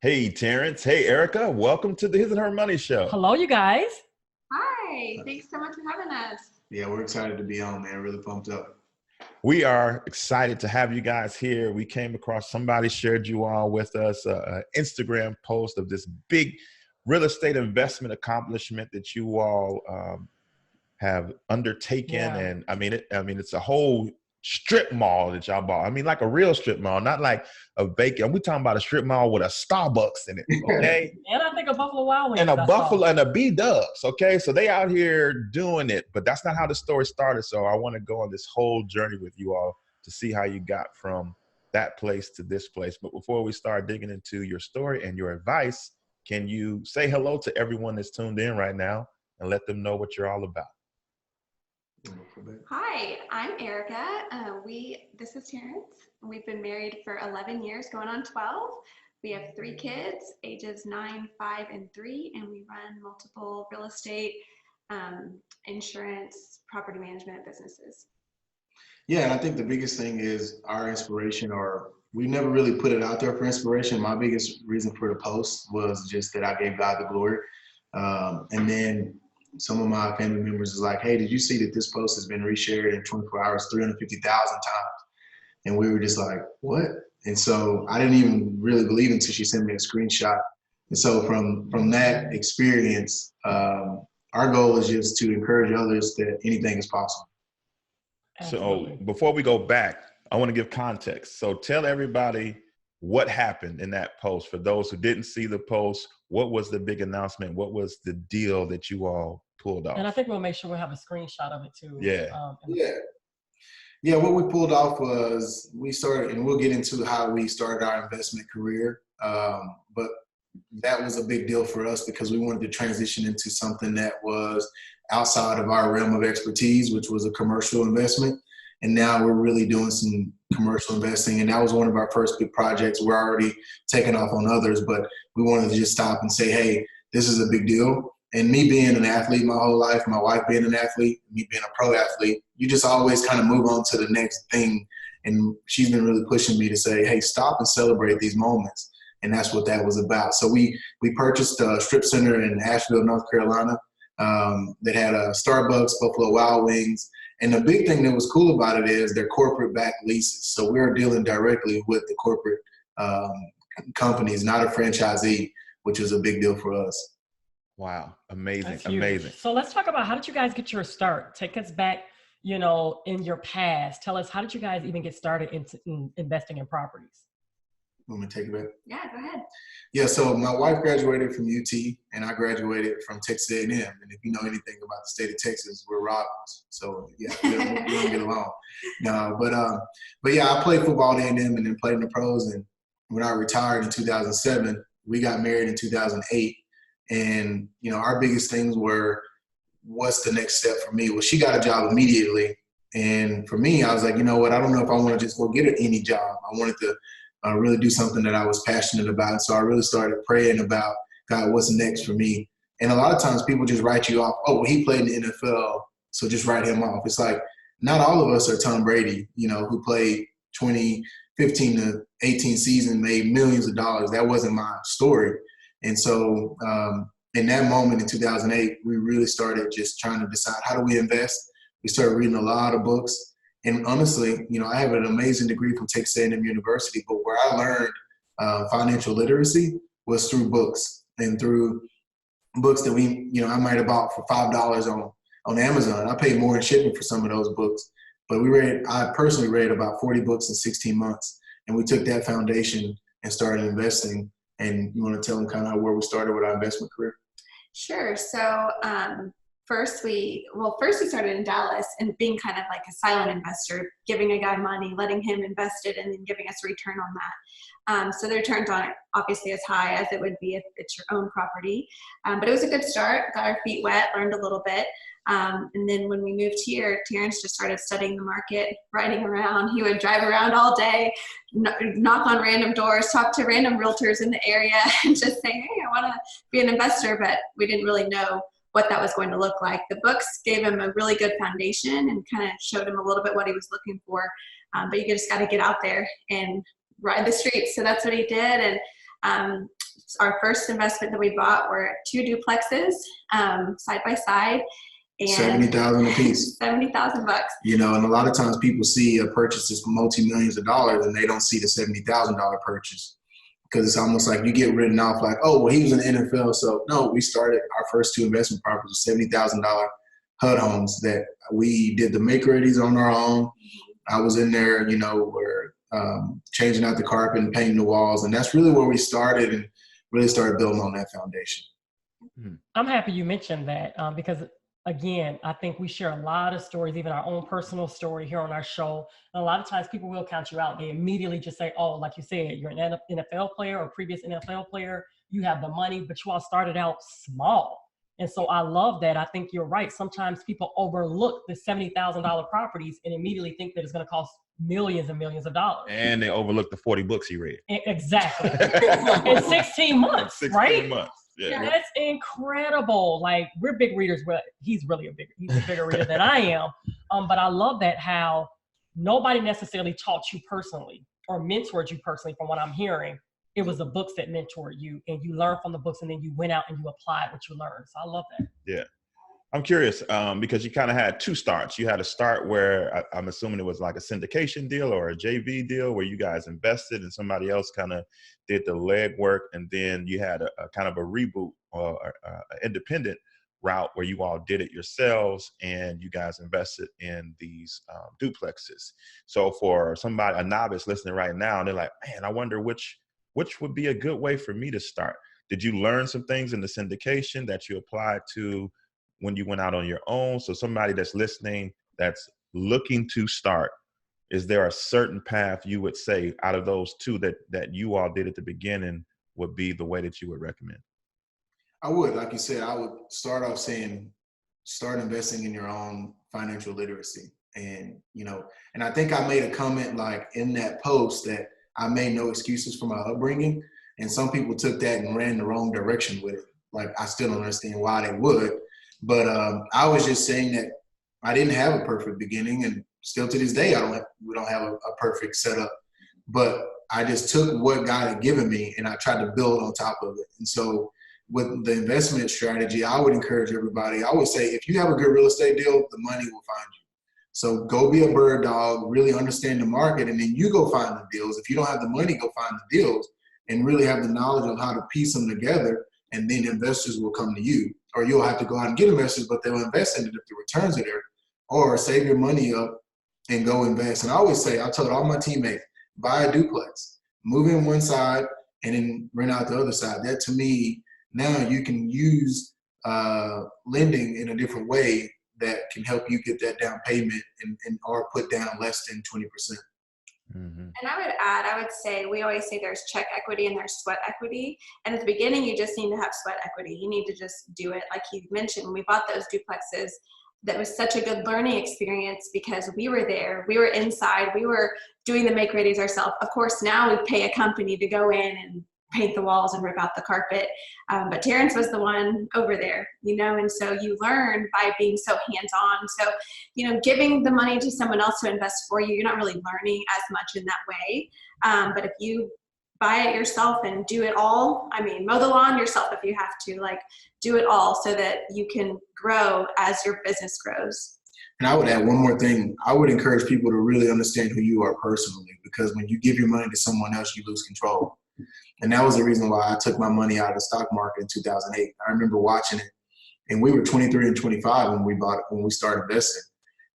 Hey, Terrence. Hey, Erica. Welcome to the His and Her Money Show. Hello, you guys. Hi, thanks so much for having us. Yeah, we're excited to be on, man. Really pumped up. We are excited to have you guys here. We came across, somebody shared you all with us, an Instagram post of this big real estate investment accomplishment that you all have undertaken. Yeah. And it's a whole strip mall that y'all bought. I mean, like a real strip mall, not like a vacant. We're talking about a strip mall with a Starbucks in it, okay? And I think a Buffalo Wild Wings. And a Buffalo and a B-Dubs, okay? So they out here doing it, but that's not how the story started. So I want to go on this whole journey with you all to see how you got from that place to this place. But before we start digging into your story and your advice, can you say hello to everyone that's tuned in right now and let them know what you're all about? Hi, I'm Erica. This is Terrence. We've been married for 11 years, going on 12. We have 3 kids, ages 9, 5, and 3, and we run multiple real estate, insurance, property management businesses. Yeah, and I think the biggest thing is our inspiration, or we never really put it out there for inspiration. My biggest reason for the post was just that I gave God the glory. And then some of my family members was like, hey, did you see that this post has been reshared in 24 hours, 350,000 times? And we were just like, what? And so I didn't even really believe until she sent me a screenshot. And so from that experience, our goal is just to encourage others that anything is possible. Absolutely. So before we go back, I want to give context. So tell everybody what happened in that post. For those who didn't see the post, what was the big announcement? What was the deal that you all pulled off? And I think we'll make sure we have a screenshot of it too. Yeah, what we pulled off was we started, and we'll get into how we started our investment career. But that was a big deal for us because we wanted to transition into something that was outside of our realm of expertise, which was a commercial investment. And now we're really doing some commercial investing. And that was one of our first big projects. We're already taking off on others, but we wanted to just stop and say, hey, this is a big deal. And me being an athlete my whole life, my wife being an athlete, me being a pro athlete, you just always kind of move on to the next thing. And she's been really pushing me to say, hey, stop and celebrate these moments. And that's what that was about. So we purchased a strip center in Asheville, North Carolina, that had a Starbucks, Buffalo Wild Wings. And the big thing that was cool about it is they're corporate-backed leases. So we're dealing directly with the corporate companies, not a franchisee, which is a big deal for us. Wow. Amazing. That's huge. Amazing. So let's talk about, how did you guys get your start? Take us back, in your past. Tell us, how did you guys even get started in investing in properties? Want me to take it back? Yeah, go ahead. Yeah, so my wife graduated from UT, and I graduated from Texas A&M. And if you know anything about the state of Texas, we're rivals. So yeah, we don't get along. No, but yeah, I played football at A&M and then played in the pros. And when I retired in 2007, we got married in 2008. And our biggest things were, what's the next step for me? Well, she got a job immediately, and for me, I was like, you know what? I don't know if I want to just go get any job. I wanted to really do something that I was passionate about. So I really started praying about, God, what's next for me? And a lot of times people just write you off. Oh, well, he played in the NFL, so just write him off. It's like, not all of us are Tom Brady, who played 15 to 18 seasons, made millions of dollars. That wasn't my story. And so in that moment in 2008, we really started just trying to decide, how do we invest? We started reading a lot of books. And honestly, I have an amazing degree from Texas A&M University, but where I learned financial literacy was through books, and through books that I might have bought for $5 on Amazon. I paid more in shipping for some of those books, but I personally read about 40 books in 16 months. And we took that foundation and started investing. And you want to tell them kind of where we started with our investment career? Sure. So first we started in Dallas and being kind of like a silent investor, giving a guy money, letting him invest it, and then giving us a return on that. So the returns on it obviously as high as it would be if it's your own property. But it was a good start, got our feet wet, learned a little bit. And then when we moved here, Terrence just started studying the market, riding around. He would drive around all day, knock on random doors, talk to random realtors in the area, and just say, hey, I want to be an investor. But we didn't really know what that was going to look like. The books gave him a really good foundation and kind of showed him a little bit what he was looking for. But you just got to get out there and ride the streets. So that's what he did. And Our first investment that we bought were 2 duplexes, side by side. And $70,000 a piece. $70,000. You know, and a lot of times people see a purchase that's multi-millions of dollars and they don't see the $70,000 purchase, because it's almost like you get written off like, oh, well, he was in the NFL. So no, we started our first 2 investment properties with $70,000 HUD homes that we did the make readies on our own. I was in there, you know, we're changing out the carpet and painting the walls. And that's really where we started and really started building on that foundation. I'm happy you mentioned that because again, I think we share a lot of stories, even our own personal story here on our show. And a lot of times people will count you out. They immediately just say, oh, like you said, you're an NFL player or previous NFL player. You have the money, but you all started out small. And so I love that. I think you're right. Sometimes people overlook the $70,000 properties and immediately think that it's going to cost millions and millions of dollars. And they overlook the 40 books he read. Exactly. In 16 months, 16 right? months. Yeah. That's incredible. Like, we're big readers, but he's really he's a bigger reader than I am. But I love that how nobody necessarily taught you personally or mentored you personally from what I'm hearing. It was the books that mentored you, and you learned from the books, and then you went out and you applied what you learned. So I love that. Yeah. I'm curious because you kind of had 2 starts. You had a start where I'm assuming it was like a syndication deal or a JV deal where you guys invested and somebody else kind of did the legwork. And then you had a kind of a reboot or independent route where you all did it yourselves and you guys invested in these duplexes. So for somebody, a novice listening right now, and they're like, man, I wonder which would be a good way for me to start. Did you learn some things in the syndication that you applied to when you went out on your own? So somebody that's listening, that's looking to start, is there a certain path you would say out of those 2 that you all did at the beginning would be the way that you would recommend? I would, like you said, I would start off saying, start investing in your own financial literacy. And, you know, and I think I made a comment like in that post that I made no excuses for my upbringing. And some people took that and ran the wrong direction with it. Like, I still don't understand why they would. But I was just saying that I didn't have a perfect beginning, and still to this day, we don't have a perfect setup. But I just took what God had given me and I tried to build on top of it. And so with the investment strategy, I would encourage everybody. I would say, if you have a good real estate deal, the money will find you. So go be a bird dog, really understand the market, and then you go find the deals. If you don't have the money, go find the deals and really have the knowledge on how to piece them together, and then investors will come to you. Or you'll have to go out and get investors, but they'll invest in it if the returns are there. Or save your money up and go invest. And I always say, I told all my teammates, buy a duplex, move in one side, and then rent out the other side. That, to me, now you can use lending in a different way that can help you get that down payment and or put down less than 20%. Mm-hmm. And I would say, we always say there's check equity and there's sweat equity. And at the beginning, you just need to have sweat equity. You need to just do it. Like you mentioned, when we bought those duplexes, that was such a good learning experience because we were there, we were inside, we were doing the make readies ourselves. Of course, now we pay a company to go in and paint the walls and rip out the carpet. But Terrence was the one over there, you know, and so you learn by being so hands-on. So, you know, giving the money to someone else to invest for you, you're not really learning as much in that way. But if you buy it yourself and do it all, I mean, mow the lawn yourself if you have to, like, do it all so that you can grow as your business grows. And I would add one more thing. I would encourage people to really understand who you are personally, because when you give your money to someone else, you lose control. And that was the reason why I took my money out of the stock market in 2008. I remember watching it, and we were 23 and 25 when we started investing.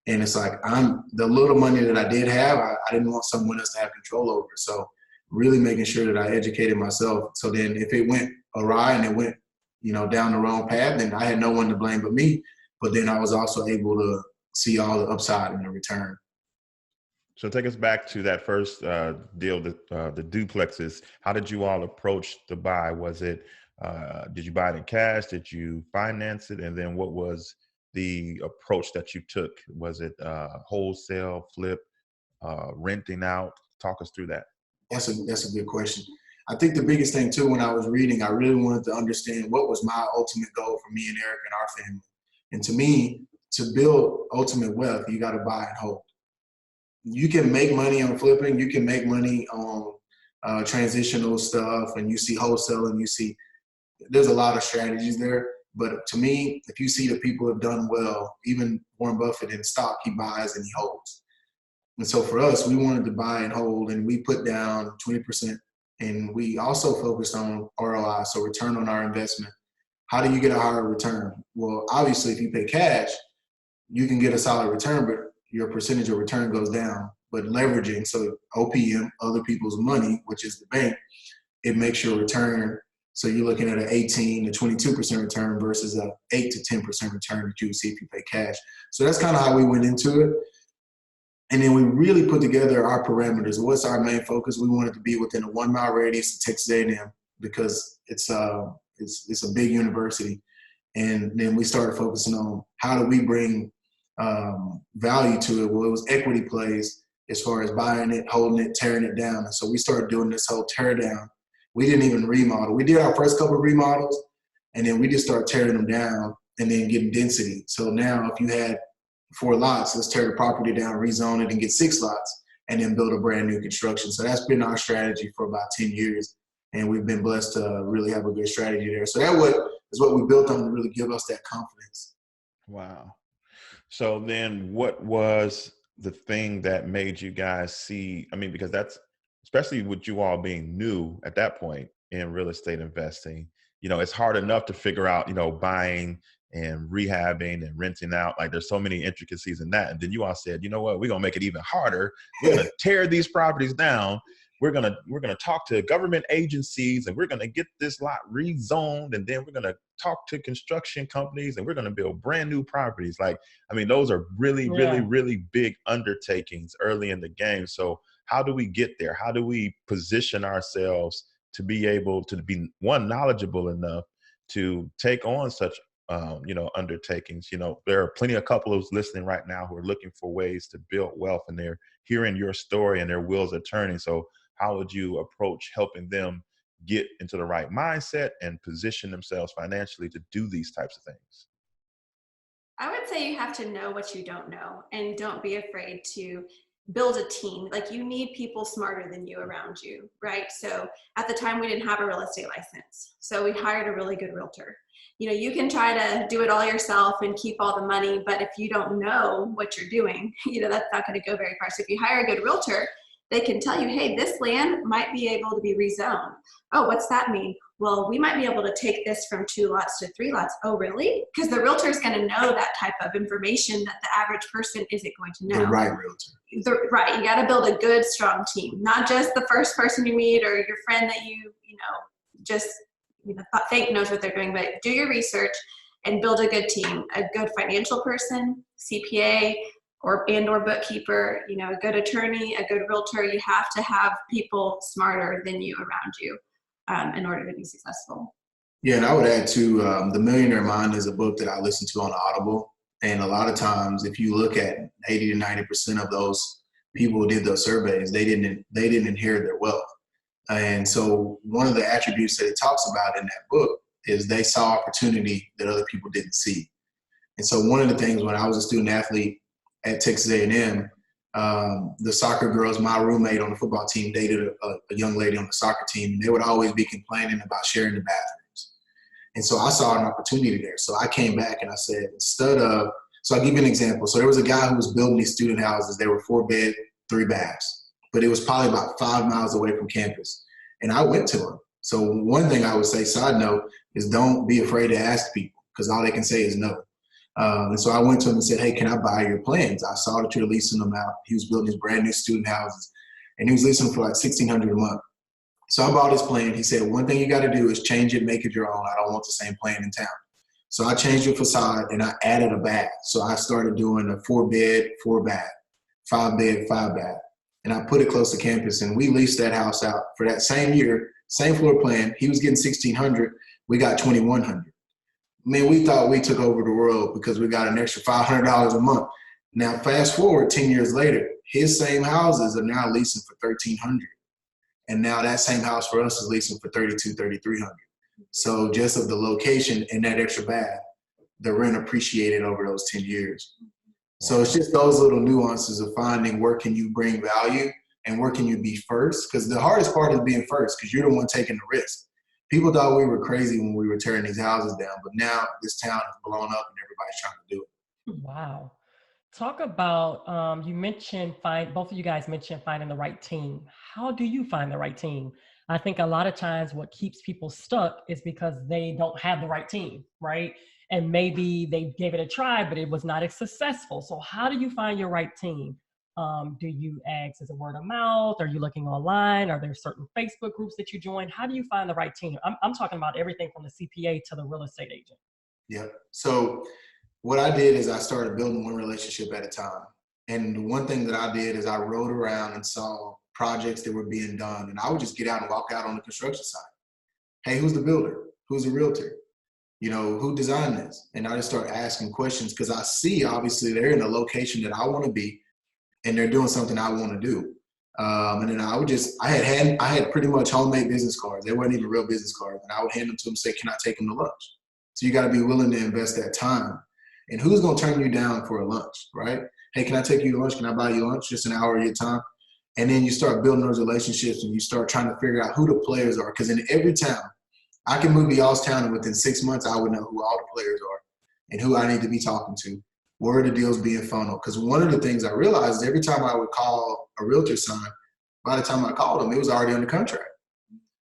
And it's like, the little money that I did have, I didn't want someone else to have control over it. So really making sure that I educated myself. So then if it went awry and it went, you know, down the wrong path, then I had no one to blame but me. But then I was also able to see all the upside in the return. So take us back to that first deal, the duplexes. How did you all approach the buy? Was it, did you buy it in cash? Did you finance it? And then what was the approach that you took? Was it wholesale, flip, renting out? Talk us through that. That's a good question. I think the biggest thing too, when I was reading, I really wanted to understand what was my ultimate goal for me and Erica and our family. And to me, to build ultimate wealth, you got to buy and hold. You can make money on flipping. You can make money on transitional stuff, and you see wholesale, and you see there's a lot of strategies there. But to me, if you see the people have done well, even Warren Buffett in stock, he buys and he holds. And so for us, we wanted to buy and hold, and we put down 20%. And we also focused on ROI, so return on our investment. How do you get a higher return? Well, obviously, if you pay cash, you can get a solid return, but your percentage of return goes down. But leveraging, so OPM, other people's money, which is the bank, it makes your return. So you're looking at an 18 to 22% return versus a 8 to 10% return that you would see if you pay cash. So that's kind of how we went into it. And then we really put together our parameters. What's our main focus? We wanted to be within a 1 mile radius of Texas A&M because it's a big university. And then we started focusing on how do we bring value to it. Well, it was equity plays as far as buying it, holding it, tearing it down. And so we started doing this whole tear down. We didn't even remodel. We did our first couple of remodels, and then we just started tearing them down and then getting density. So now if you had 4 lots, let's tear the property down, rezone it, and get 6 lots, and then build a brand new construction. So that's been our strategy for about 10 years, and we've been blessed to really have a good strategy there. So that is what we built on to really give us that confidence. Wow. So then what was the thing that made you guys see, I mean, because that's, especially with you all being new at that point in real estate investing, it's hard enough to figure out, buying and rehabbing and renting out. Like there's so many intricacies in that. And then you all said, you know what, we're going to make it even harder. We're going to tear these properties down. We're going to talk to government agencies, and we're going to get this lot rezoned. And then we're going to talk to construction companies, and we're going to build brand new properties. Like, I mean, those are really, really, really big undertakings early in the game. So how do we get there? How do we position ourselves to be able to be, one, knowledgeable enough to take on such undertakings? There are plenty of couples listening right now who are looking for ways to build wealth, and they're hearing your story and their wheels are turning. So how would you approach helping them get into the right mindset and position themselves financially to do these types of things? I would say you have to know what you don't know, and don't be afraid to build a team. Like, you need people smarter than you around you, right? So at the time we didn't have a real estate license. So we hired a really good realtor. You can try to do it all yourself and keep all the money, but if you don't know what you're doing, that's not going to go very far. So if you hire a good realtor, they can tell you, hey, this land might be able to be rezoned. Oh, what's that mean? Well, we might be able to take this from 2 lots to 3 lots. Oh, really? Because the realtor is going to know that type of information that the average person isn't going to know. The right realtor. Right. You got to build a good, strong team, not just the first person you meet or your friend that you just think knows what they're doing, but do your research and build a good team, a good financial person, CPA, or bookkeeper, a good attorney, a good realtor. You have to have people smarter than you around you in order to be successful. Yeah, and I would add to The Millionaire Mind is a book that I listen to on Audible. And a lot of times, if you look at 80 to 90% of those people who did those surveys, they didn't inherit their wealth. And so one of the attributes that it talks about in that book is they saw opportunity that other people didn't see. And so one of the things when I was a student athlete at Texas A&M, the soccer girls, my roommate on the football team dated a young lady on the soccer team, and they would always be complaining about sharing the bathrooms. And so I saw an opportunity there. So I came back and I said, so I'll give you an example. So there was a guy who was building these student houses. They were 4-bed, 3 baths. But it was probably about 5 miles away from campus. And I went to him. So one thing I would say, side note, is don't be afraid to ask people, because all they can say is no. And so I went to him and said, hey, can I buy your plans? I saw that you're leasing them out. He was building his brand new student houses, and he was leasing them for like $1,600 a month. So I bought his plan. He said, one thing you got to do is change it, make it your own. I don't want the same plan in town. So I changed the facade and I added a bath. So I started doing a 4-bed, 4-bath, 5-bed, 5-bath. And I put it close to campus, and we leased that house out for that same year, same floor plan. He was getting $1,600. We got $2,100. Man, we thought we took over the world because we got an extra $500 a month. Now, fast forward 10 years later, his same houses are now leasing for $1,300. And now that same house for us is leasing for $3,200, $3,300. So just of the location and that extra bath, the rent appreciated over those 10 years. So it's just those little nuances of finding where can you bring value and where can you be first? Because the hardest part is being first, because you're the one taking the risk. People thought we were crazy when we were tearing these houses down, but now this town is blown up and everybody's trying to do it. Wow. Talk about, you mentioned, both of you guys mentioned finding the right team. How do you find the right team? I think a lot of times what keeps people stuck is because they don't have the right team, right? And maybe they gave it a try, but it was not as successful. So how do you find your right team? Do you ask as a word of mouth? Are you looking online? Are there certain Facebook groups that you join? How do you find the right team? I'm talking about everything from the CPA to the real estate agent. Yeah. So what I did is I started building one relationship at a time. And the one thing that I did is I rode around and saw projects that were being done. And I would just get out and walk out on the construction site. Hey, who's the builder? Who's the realtor? You know, who designed this? And I just start asking questions because I see, obviously, they're in a location that I want to be and they're doing something I want to do. And then I had pretty much homemade business cards. They weren't even real business cards. And I would hand them to them and say, can I take them to lunch? So you got to be willing to invest that time. And who's going to turn you down for a lunch, right? Hey, can I take you to lunch? Can I buy you lunch? Just an hour of your time. And then you start building those relationships and you start trying to figure out who the players are. Because in every town, I can move to y'all's town and within 6 months, I would know who all the players are and who I need to be talking to. Where are the deals being funneled? Because one of the things I realized is every time I would call a realtor sign, by the time I called them, it was already under contract.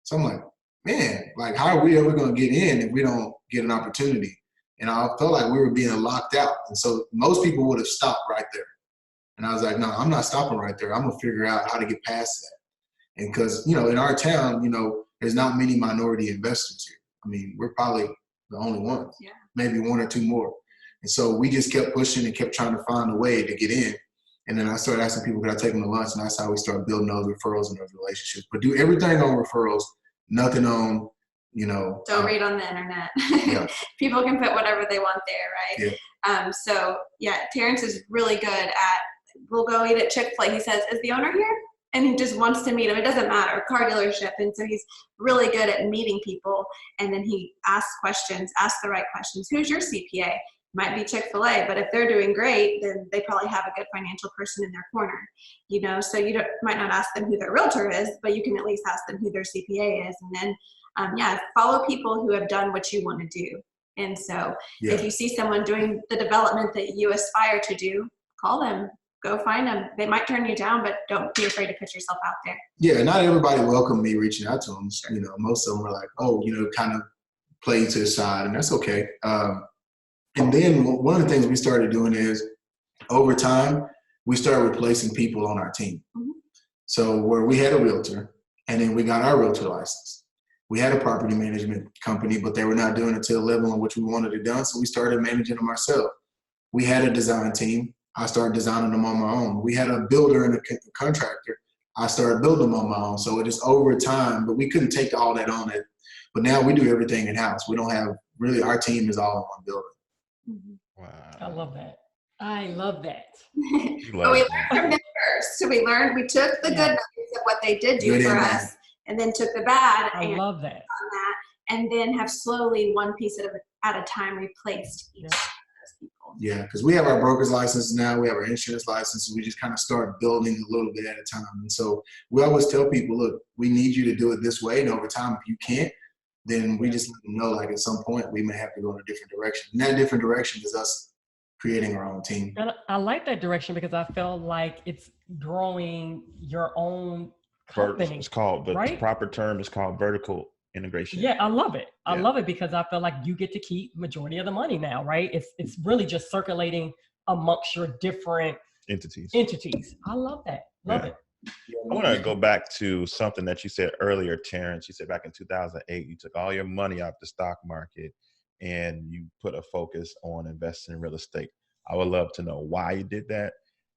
So I'm like, man, like, how are we ever going to get in if we don't get an opportunity? And I felt like we were being locked out. And so most people would have stopped right there. And I was like, no, I'm not stopping right there. I'm going to figure out how to get past that. And because, you know, in our town, you know, there's not many minority investors here. I mean, we're probably the only ones, maybe one or two more. And so we just kept pushing and kept trying to find a way to get in. And then I started asking people, could I take them to lunch? And that's how we started building those referrals and those relationships. But do everything on referrals, nothing on, you know. Don't read on the internet. Yeah. People can put whatever they want there, right? Yeah. So, yeah, Terrence is really good at, we'll go eat at Chick-fil-A. He says, is the owner here? And he just wants to meet him. It doesn't matter, car dealership. And so he's really good at meeting people. And then he asks the right questions. Who's your CPA? Might be Chick-fil-A, but if they're doing great, then they probably have a good financial person in their corner, you know. So you might not ask them who their realtor is, but you can at least ask them who their CPA is. And then, follow people who have done what you want to do. And so if you see someone doing the development that you aspire to do, call them, go find them. They might turn you down, but don't be afraid to put yourself out there. Yeah, not everybody welcomed me reaching out to them. You know, most of them were like, oh, you know, kind of play to the side, and that's okay. And then one of the things we started doing is, over time, we started replacing people on our team. Mm-hmm. So where we had a realtor, and then we got our realtor license. We had a property management company, but they were not doing it to the level in which we wanted it done, so we started managing them ourselves. We had a design team. I started designing them on my own. We had a builder and a contractor. I started building them on my own. So it is over time, but we couldn't take all that on it. But now we do everything in-house. We don't have, really, our team is all in one building. Mm-hmm. Wow. I love that. I love that. But we learned from them first. So we took the good nuggets of what they did do for us, and then took the bad. I love that. On that, and then have slowly, one piece at a time, replaced each of those people. Yeah, because we have our broker's license now. We have our insurance license. And we just kind of start building a little bit at a time. And so we always tell people, look, we need you to do it this way. And over time, if you can't, then we just let them know, like, at some point we may have to go in a different direction. And that different direction is us creating our own team. And I like that direction because I feel like it's growing your own company. It's called, the right? proper term is called vertical integration. Yeah, I love it. I love it because I feel like you get to keep majority of the money now, right? It's really just circulating amongst your different entities. I love that. Love it. I want to go back to something that you said earlier, Terrence. You said back in 2008, you took all your money out the stock market and you put a focus on investing in real estate. I would love to know why you did that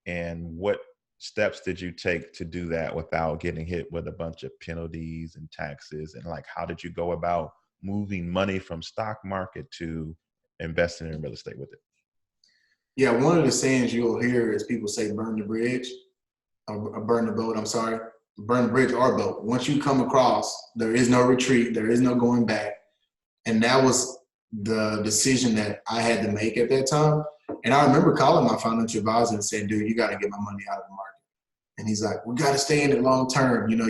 and what steps did you take to do that without getting hit with a bunch of penalties and taxes? And like, how did you go about moving money from stock market to investing in real estate with it? Yeah, one of the sayings you'll hear is people say, burn the bridge. Burn the boat, I'm sorry. Burn the bridge or boat. Once you come across, there is no retreat. There is no going back. And that was the decision that I had to make at that time. And I remember calling my financial advisor and saying, dude, you got to get my money out of the market. And he's like, we got to stay in it long term. You know,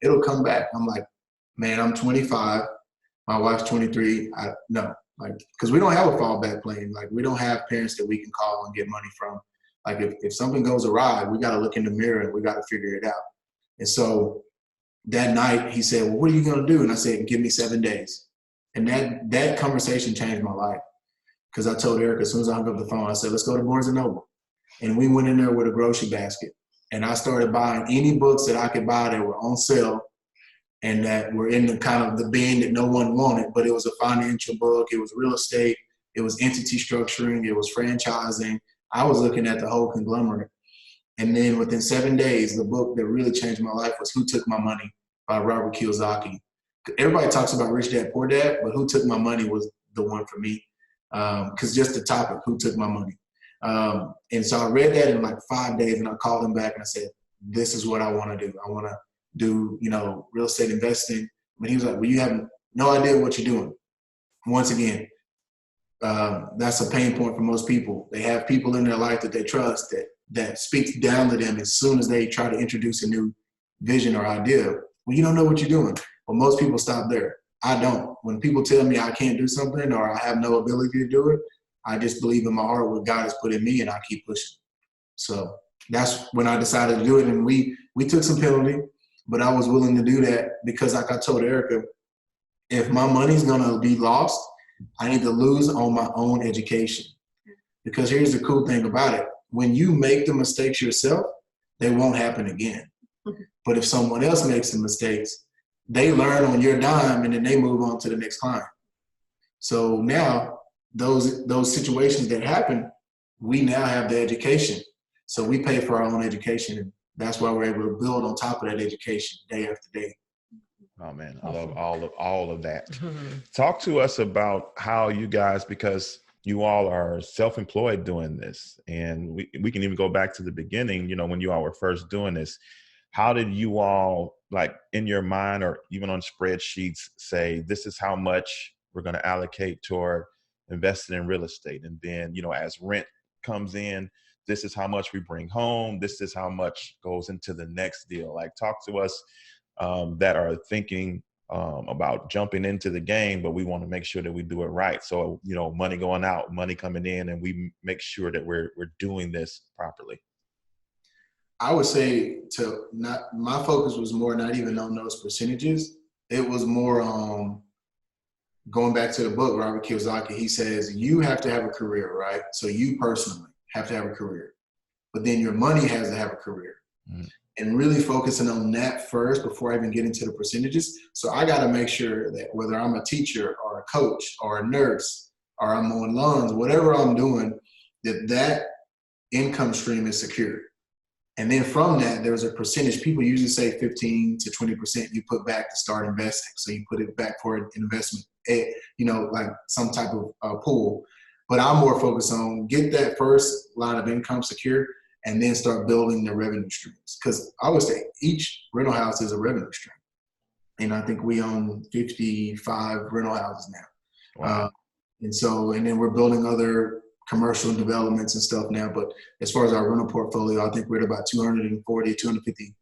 it'll come back. I'm like, man, I'm 25. My wife's 23. No, like, because we don't have a fallback plan. Like, we don't have parents that we can call and get money from. Like, if something goes awry, we got to look in the mirror and we got to figure it out. And so that night he said, well, what are you going to do? And I said, give me 7 days. And that conversation changed my life. Because I told Erica, as soon as I hung up the phone, I said, let's go to Barnes & Noble. And we went in there with a grocery basket. And I started buying any books that I could buy that were on sale and that were in the kind of the bin that no one wanted. But it was a financial book. It was real estate. It was entity structuring. It was franchising. I was looking at the whole conglomerate. And then within 7 days, the book that really changed my life was Who Took My Money by Robert Kiyosaki. Everybody talks about Rich Dad, Poor Dad, but Who Took My Money was the one for me. Because just the topic, who took my money? And so I read that in like 5 days, and I called him back and I said, this is what I want to do. I want to do, you know, real estate investing. But he was like, well, you have no idea what you're doing. Once again, that's a pain point for most people. They have people in their life that they trust that speaks down to them as soon as they try to introduce a new vision or idea. Well, you don't know what you're doing. Well, most people stop there. I don't. When people tell me I can't do something or I have no ability to do it, I just believe in my heart what God has put in me and I keep pushing. So that's when I decided to do it. And we took some penalty, but I was willing to do that because, like I told Erica, if my money's going to be lost, I need to lose on my own education. Because here's the cool thing about it. When you make the mistakes yourself, they won't happen again. But if someone else makes the mistakes, they learn on your dime and then they move on to the next client. So now those situations that happen, we now have the education. So we pay for our own education. And that's why we're able to build on top of that education day after day. Oh man, I love all of that. Talk to us about how you guys, because you all are self-employed doing this, and we can even go back to the beginning, you know, when you all were first doing this. How did you all, like, in your mind or even on spreadsheets, say, this is how much we're going to allocate toward investing in real estate? And then, you know, as rent comes in, this is how much we bring home. This is how much goes into the next deal. Like, talk to us that are thinking about jumping into the game, but we want to make sure that we do it right. So, you know, money going out, money coming in, and we make sure that we're doing this properly. I would say my focus was more not even on those percentages. It was more on going back to the book, Robert Kiyosaki. He says, you have to have a career, right? So you personally have to have a career, but then your money has to have a career. And really focusing on that first before I even get into the percentages. So I got to make sure that whether I'm a teacher or a coach or a nurse or I'm mowing lawns, whatever I'm doing, that income stream is secure. And then from that, there's a percentage. People usually say 15 to 20% you put back to start investing. So you put it back for an investment, you know, like some type of pool. But I'm more focused on get that first line of income secure and then start building the revenue streams. Because I would say each rental house is a revenue stream. And I think we own 55 rental houses now. Wow. And then we're building other commercial developments and stuff now. But as far as our rental portfolio, I think we're at about 240, 250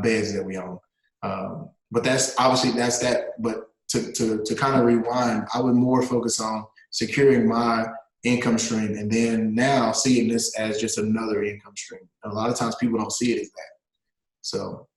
beds that we own. But that's that. But to kind of rewind, I would more focus on securing my income stream and then now seeing this as just another income stream. And a lot of times people don't see it as that. So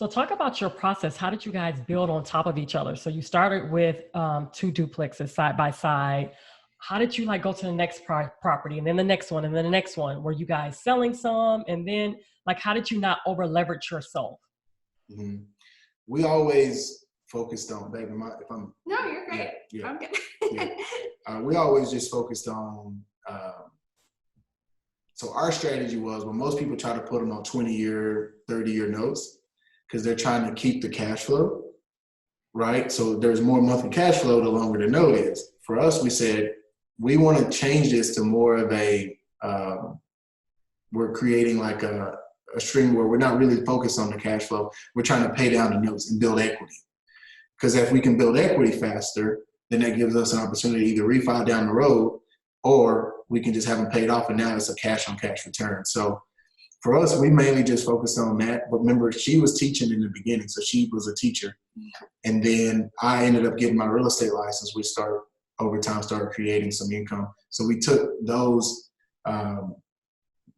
talk about your process. How did you guys build on top of each other? So you started with 2 duplexes side by side. How did you go to the next property and then the next one and then the next one? Were you guys selling some? And then how did you not over leverage yourself? Mm-hmm. We always focused on, baby, No, you're great. Yeah. I'm good. Yeah. We always just focused on, so our strategy was when most people try to put them on 20-year, 30-year notes because they're trying to keep the cash flow, right? So there's more monthly cash flow the longer the note is. For us, we said, we want to change this to more of a, we're creating like a stream where we're not really focused on the cash flow. We're trying to pay down the notes and build equity. Because if we can build equity faster, then that gives us an opportunity to either refi down the road or we can just have them paid off and now it's a cash on cash return. So for us, we mainly just focused on that. But remember, she was teaching in the beginning, so she was a teacher. And then I ended up getting my real estate license, which over time started creating some income. So we took those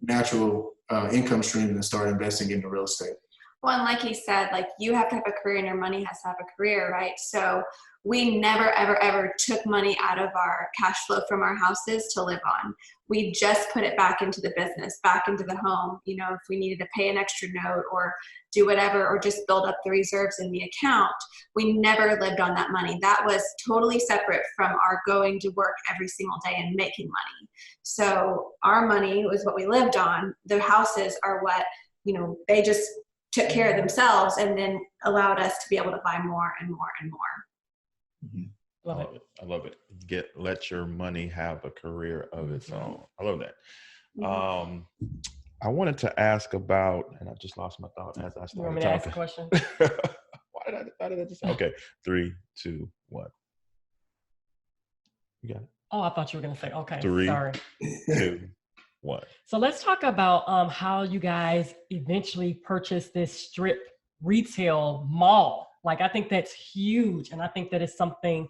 natural income streams and started investing into real estate. Well, and like he said, like you have to have a career and your money has to have a career, right? So we never, ever, ever took money out of our cash flow from our houses to live on. We just put it back into the business, back into the home. You know, if we needed to pay an extra note or do whatever, or just build up the reserves in the account, we never lived on that money. That was totally separate from our going to work every single day and making money. So our money was what we lived on. The houses are what, you know, they just took care of themselves and then allowed us to be able to buy more and more and more. Mm-hmm. Love it. I love it. Let your money have a career of its own. I love that. Mm-hmm. I wanted to ask about, and I just lost my thought as I started talking. You want me to ask a question? Why did I just say? Okay, 3, 2, 1. You got it. Oh, I thought you were going to say, okay, 3, sorry. 2, 1. So let's talk about how you guys eventually purchased this strip retail mall. Like, I think that's huge. And I think that is something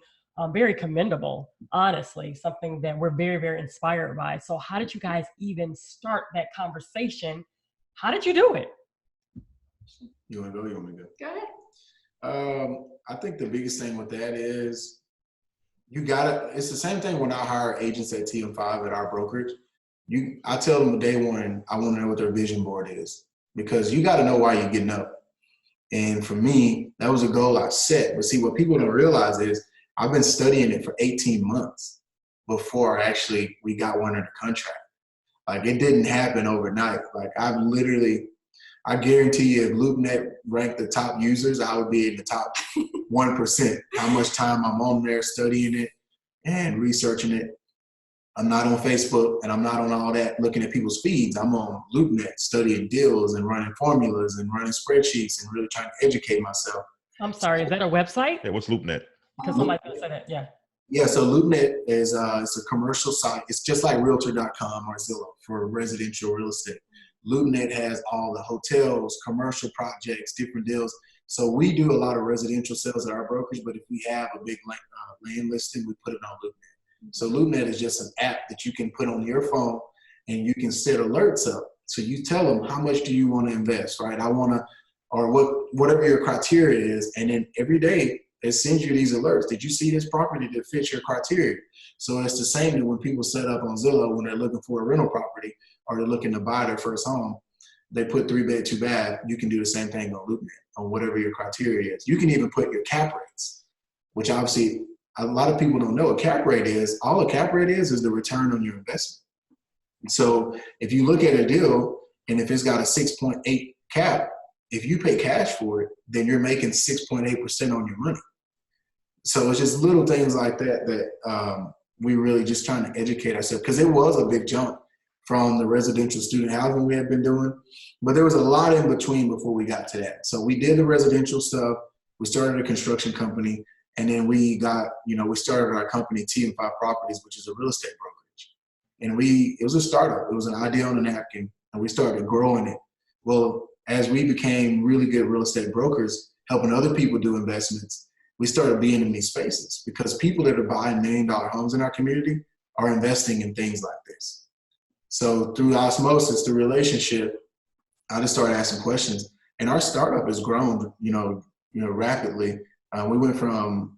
very commendable, honestly, something that we're very, very inspired by. So how did you guys even start that conversation? How did you do it? You want to go? You want me to go? Go ahead. I think the biggest thing with that is it's the same thing when I hire agents at TM5 at our brokerage. I tell them day one, I want to know what their vision board is, because you got to know why you're getting up. And for me, that was a goal I set. But see, what people don't realize is I've been studying it for 18 months before we got one under contract. Like, it didn't happen overnight. Like, I guarantee you, if LoopNet ranked the top users, I would be in the top 1%. How much time I'm on there studying it and researching it. I'm not on Facebook and I'm not on all that looking at people's feeds. I'm on LoopNet studying deals and running formulas and running spreadsheets and really trying to educate myself. I'm sorry, is that a website? Yeah, what's LoopNet? Because somebody could say that, yeah. Yeah, so LoopNet is it's a commercial site. It's just like Realtor.com or Zillow for residential real estate. LoopNet has all the hotels, commercial projects, different deals. So we do a lot of residential sales at our brokerage, but if we have a big land listing, we put it on LoopNet. So LoopNet is just an app that you can put on your phone and you can set alerts up. So you tell them, how much do you want to invest, right? Or whatever your criteria is. And then every day it sends you these alerts. Did you see this property that fits your criteria? So it's the same as when people set up on Zillow when they're looking for a rental property or they're looking to buy their first home. They put 3-bed, 2-bath. You can do the same thing on LoopNet on whatever your criteria is. You can even put your cap rates, which obviously a lot of people don't know what cap rate is. All a cap rate is the return on your investment. So if you look at a deal and if it's got a 6.8 cap, if you pay cash for it, then you're making 6.8% on your money. So it's just little things like that we really just trying to educate ourselves, because it was a big jump from the residential student housing we had been doing. But there was a lot in between before we got to that. So we did the residential stuff. We started a construction company. And then we started our company, TM5 Properties, which is a real estate brokerage. And it was a startup. It was an idea on a napkin, and we started growing it. Well, as we became really good real estate brokers, helping other people do investments, we started being in these spaces, because people that are buying $1 million homes in our community are investing in things like this. So through osmosis, the relationship, I just started asking questions, and our startup has grown, rapidly. We went from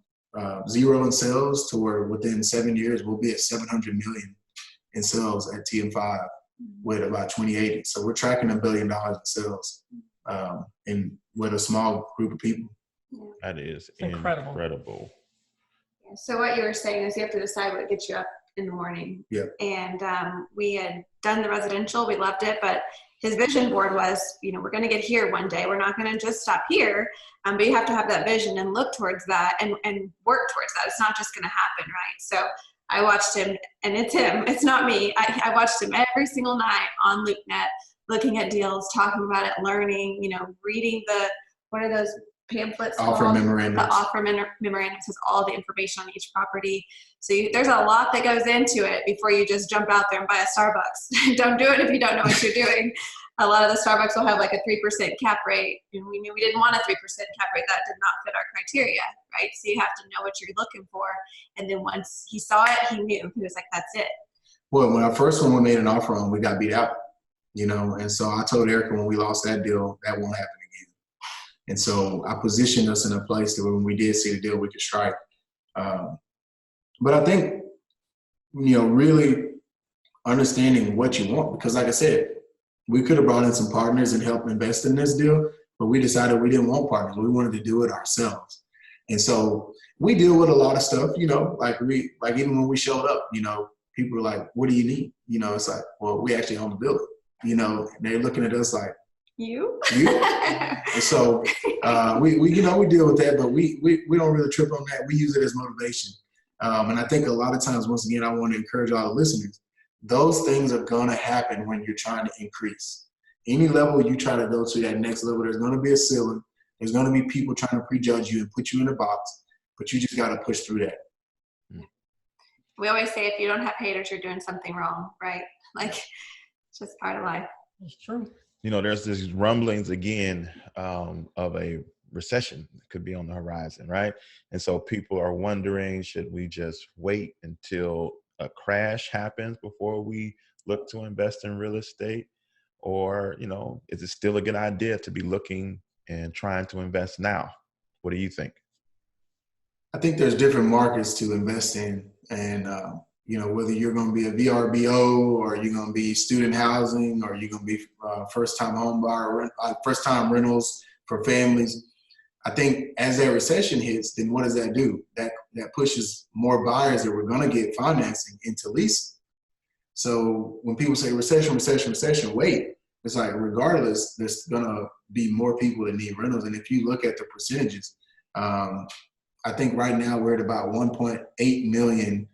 0 in sales to where within 7 years we'll be at 700 million in sales at TM5 with about 2080. So we're tracking $1 billion in sales with a small group of people. That is incredible. So what you were saying is you have to decide what gets you up in the morning. Yeah. And we had done the residential. We loved it, but his vision board was, we're going to get here one day. We're not going to just stop here, but you have to have that vision and look towards that and work towards that. It's not just going to happen, right? So I watched him, and it's him. It's not me. I watched him every single night on LoopNet, looking at deals, talking about it, learning, reading what are those pamphlets called? Offer memorandums. The offer memorandums has all the information on each property. So there's a lot that goes into it before you just jump out there and buy a Starbucks. Don't do it if you don't know what you're doing. a lot of the Starbucks will have like a 3% cap rate, and we knew we didn't want a 3% cap rate. That did not fit our criteria, right? So you have to know what you're looking for. And then once he saw it, he knew. He was like, that's it. Well, when our first one we made an offer on, we got beat out, and so I told Erica when we lost that deal, that won't happen again. And so I positioned us in a place that when we did see the deal, we could strike. But I think, really understanding what you want, because like I said, we could have brought in some partners and helped invest in this deal, but we decided we didn't want partners. We wanted to do it ourselves. And so we deal with a lot of stuff, like even when we showed up, people are like, what do you need? It's like, well, we actually own the building, and they're looking at us like, you? And so we deal with that, but we don't really trip on that. We use it as motivation. And I think a lot of times, once again, I want to encourage all the listeners, those things are going to happen when you're trying to increase. Any level you try to go to, that next level, there's going to be a ceiling. There's going to be people trying to prejudge you and put you in a box, but you just got to push through that. We always say if you don't have haters, you're doing something wrong, right? Like, it's just part of life. It's true. There's these rumblings again of a recession that could be on the horizon, right? And so people are wondering, should we just wait until a crash happens before we look to invest in real estate? Or, is it still a good idea to be looking and trying to invest now? What do you think? I think there's different markets to invest in. And, whether you're going to be a VRBO or you're going to be student housing or you're going to be first-time home buyer, first-time rentals for families. I think as that recession hits, then what does that do? That pushes more buyers that were going to get financing into leasing. So when people say recession, wait, it's like regardless, there's going to be more people that need rentals. And if you look at the percentages, I think right now we're at about 1.8 million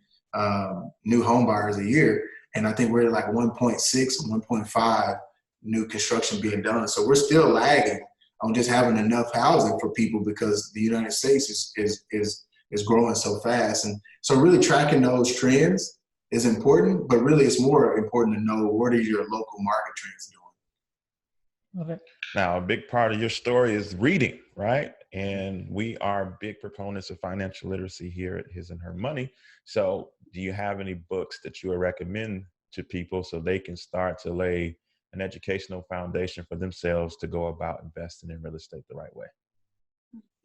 new home buyers a year. And I think we're at like 1.6, 1.5 new construction being done. So we're still lagging on just having enough housing for people because the United States is growing so fast. And so really tracking those trends is important, but really it's more important to know what are your local market trends doing. Love it. Now, a big part of your story is reading, right? And we are big proponents of financial literacy here at His and Her Money. So do you have any books that you would recommend to people so they can start to lay an educational foundation for themselves to go about investing in real estate the right way?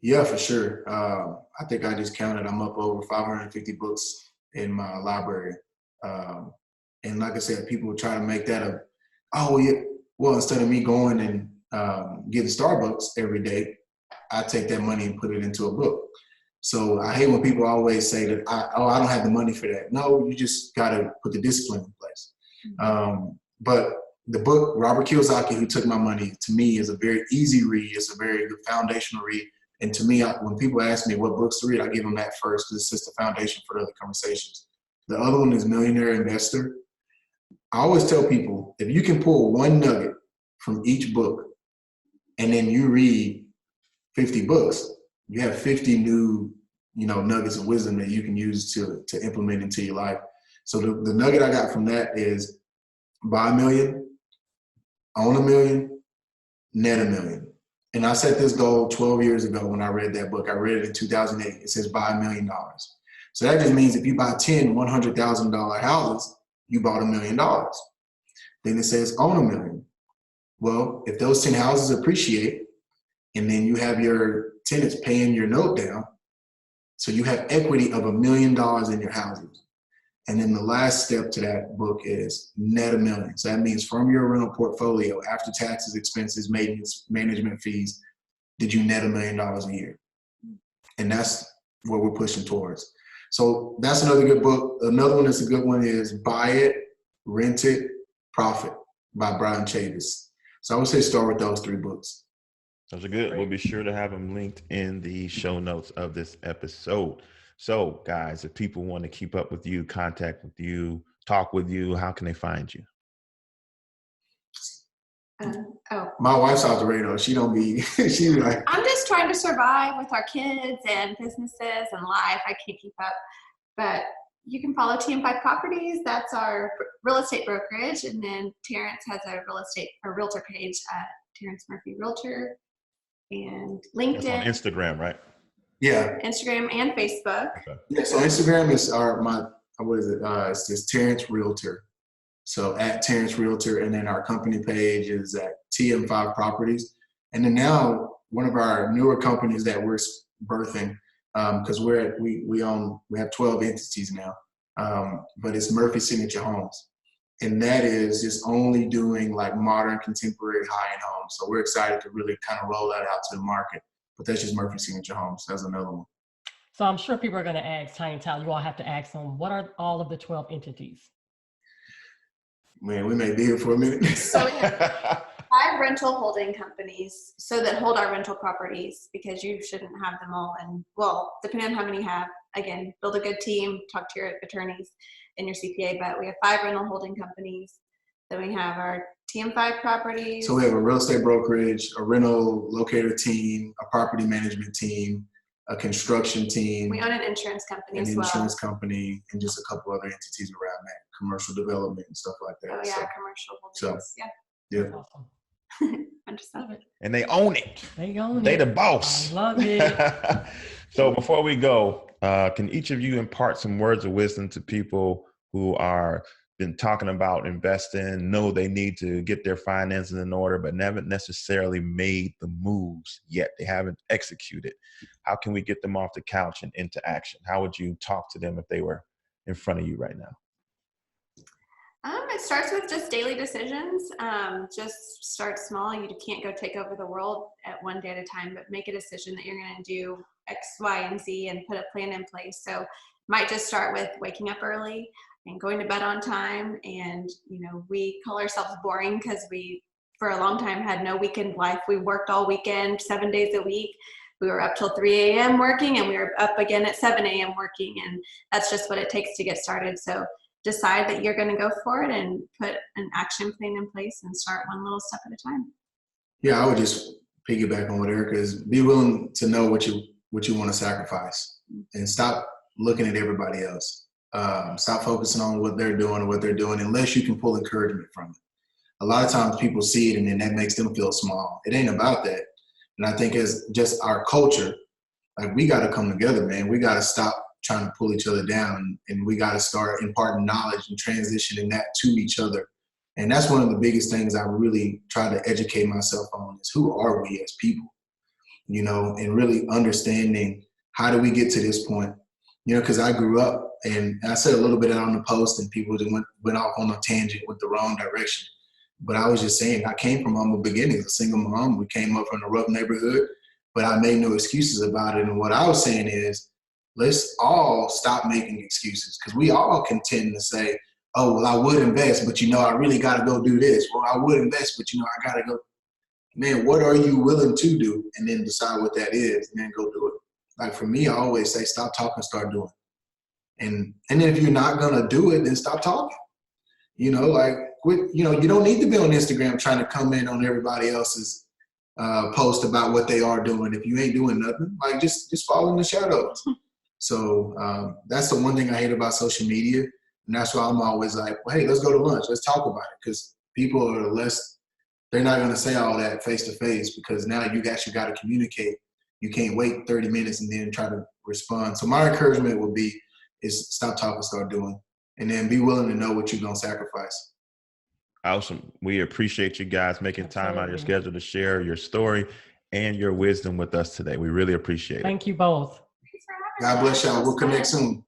Yeah, for sure. I think I just counted, I'm up over 550 books in my library. And like I said, people try to make that instead of me going and getting Starbucks every day, I take that money and put it into a book. So I hate when people always say that, I don't have the money for that. No, you just got to put the discipline in place. But the book, Robert Kiyosaki, Who Took My Money, to me is a very easy read. It's a very good foundational read. And to me, when people ask me what books to read, I give them that first because it's just the foundation for the other conversations. The other one is Millionaire Investor. I always tell people, if you can pull one nugget from each book and then you read 50 books, you have 50 new, nuggets of wisdom that you can use to implement into your life. So the nugget I got from that is buy $1 million, own $1 million, net $1 million. And I set this goal 12 years ago when I read that book. I read it in 2008. It says buy $1 million. So that just means if you buy 10 $100,000 houses, you bought $1 million. Then it says own $1 million. Well, if those 10 houses appreciate, and then you have your tenants paying your note down, so you have equity of $1 million in your houses. And then the last step to that book is net $1 million. So that means from your rental portfolio, after taxes, expenses, maintenance, management fees, did you net $1 million a year? And that's what we're pushing towards. So that's another good book. Another one that's a good one is Buy It, Rent It, Profit by Brian Chavis. So I would say start with those 3 books. Those are good. We'll be sure to have them linked in the show notes of this episode. So guys, if people want to keep up with you, contact with you, talk with you, how can they find you? My wife's off the radar. She don't be, she's like, I'm just trying to survive with our kids and businesses and life. I can't keep up. But You can follow TM5 Properties. That's our real estate brokerage. And then Terrence has a realtor page at Terrence Murphy Realtor, and LinkedIn. It's on Instagram, right? Yeah. Instagram and Facebook. Okay. Yeah. So Instagram is it's just Terrence Realtor. So at Terrence Realtor, and then our company page is at TM5 Properties. And then now one of our newer companies that we're birthing, because we have 12 entities now, but it's Murphy Signature Homes, and that is just only doing like modern, contemporary, high-end homes. So we're excited to really kind of roll that out to the market. But that's just Murphy Signature Homes. That's another one. So I'm sure people are going to ask, Tiny Town, you all have to ask them, what are all of the 12 entities? Man, we may be here for a minute. So we have 5 rental holding companies, so that hold our rental properties, because you shouldn't have them all. And well, depending on how many you have, again, build a good team, talk to your attorneys and your CPA. But we have 5 rental holding companies. Then we have our TM5 Properties. So we have a real estate brokerage, a rental locator team, a property management team, a construction team. We own an insurance company as well. An insurance company, and just a couple other entities around that, commercial development and stuff like that. Oh yeah, commercial holdings. Yeah. Awesome. I just love it. And they own it. They own it. They the boss. I love it. So before we go, can each of you impart some words of wisdom to people who are been talking about investing, know they need to get their finances in order, but haven't necessarily made the moves yet? They haven't executed. How can we get them off the couch and into action? How would you talk to them if they were in front of you right now? It starts with just daily decisions. Just start small. You can't go take over the world at one day at a time, but make a decision that you're going to do X, Y, and Z and put a plan in place. So might just start with waking up early and going to bed on time. And, we call ourselves boring because we, for a long time, had no weekend life. We worked all weekend, 7 days a week. We were up till 3 a.m. working, and we were up again at 7 a.m. working. And that's just what it takes to get started. So decide that you're going to go for it and put an action plan in place and start one little step at a time. Yeah, I would just piggyback on what Erica is. Be willing to know what you want to sacrifice, and stop looking at everybody else. Stop focusing on what they're doing unless you can pull encouragement from it. A lot of times people see it and then that makes them feel small. It ain't about that. And I think as just our culture, like, we got to come together, man. We got to stop trying to pull each other down, and we got to start imparting knowledge and transitioning that to each other. And that's one of the biggest things I really try to educate myself on, is who are we as people, and really understanding how do we get to this point, because I grew up, and I said a little bit on the post, and people just went off on a tangent with the wrong direction. But I was just saying, I came from humble beginnings, a single mom. We came up from a rough neighborhood, but I made no excuses about it. And what I was saying is, let's all stop making excuses, because we all can tend to say, oh, well, I would invest, but I really got to go do this. Well, I would invest, but I got to go. Man, what are you willing to do? And then decide what that is, and then go do it. Like, for me, I always say, stop talking, start doing. And then if you're not going to do it, then stop talking. Quit, you don't need to be on Instagram trying to comment on everybody else's post about what they are doing. If you ain't doing nothing, like, just follow in the shadows. So that's the one thing I hate about social media. And that's why I'm always like, well, hey, let's go to lunch. Let's talk about it. Because people are they're not going to say all that face to face, because now you actually got to communicate. You can't wait 30 minutes and then try to respond. So my encouragement would be is stop talking, start doing, and then be willing to know what you're going to sacrifice. Awesome. We appreciate you guys making time out of your schedule to share your story and your wisdom with us today. We really appreciate it. Thank you both. Thanks for having us. God bless y'all. We'll connect soon.